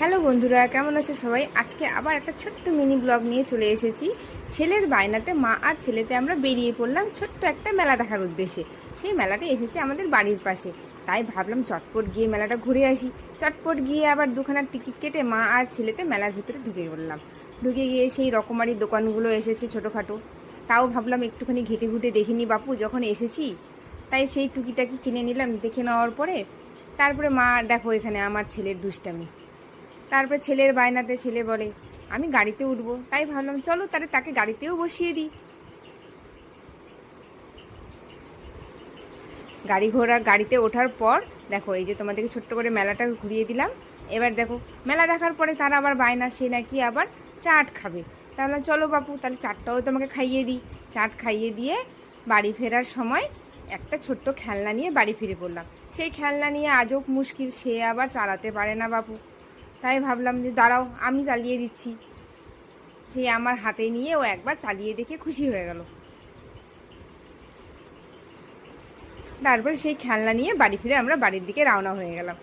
Hello বন্ধুরা, কেমন আছো সবাই? আজকে আবার একটা ছোট্ট মিনি ব্লগ নিয়ে চলে এসেছি। ছেলের বায়নাতে মা আর ছেলেতে আমরা বেরিয়ে পড়লাম ছোট্ট একটা মেলা দেখার উদ্দেশ্যে। সেই মেলাটা এসেছে আমাদের বাড়ির পাশে, তাই ভাবলাম চটপট গিয়ে মেলাটা ঘুরে আসি। চটপট গিয়ে আবার দুখানার টিকিট কেটে মা আর ছেলেতে মেলার ভিতরে ঢুকে পড়লাম। ঢুকে গিয়ে সেই রকমারি দোকানগুলো এসেছে ছোটোখাটো, তাও ভাবলাম একটুখানি ঘেটে ঘুটে দেখিনি বাপু যখন এসেছি, তাই সেই টুকিটাকি কিনে নিলাম। দেখে নেওয়ার পরে তারপরে মা দেখো এখানে আমার ছেলের দুষ্টামি। তারপর ছেলের বায়নাতে ছেলে বলে আমি গাড়িতে উঠবো, তাই ভাবলাম চলো তাহলে তাকে গাড়িতেও বসিয়ে দিই। গাড়িতে ওঠার পর দেখো এই যে তোমাদেরকে ছোট্ট করে মেলাটা ঘুরিয়ে দিলাম। এবার দেখো মেলা দেখার পরে তারা আবার বায়না সে নাকি আবার চাট খাবে। তাহলে চলো বাপু তাহলে চাটটাও তোমাকে খাইয়ে দিই। চাট খাইয়ে দিয়ে বাড়ি ফেরার সময় একটা ছোট্ট খেলনা নিয়ে বাড়ি ফিরে পড়লাম। সেই খেলনা নিয়ে আজব মুশকিল, সে আবার চালাতে পারে না বাপু। তাই ভাবলাম যে দাঁড়াও আমি চালিয়ে দিচ্ছি। সে আমার হাতে নিয়ে ও একবার চালিয়ে দেখে খুশি হয়ে গেল। তারপর সেই খেলনা নিয়ে বাড়ি ফিরে আমরা বাড়ির দিকে রওনা হয়ে গেলাম।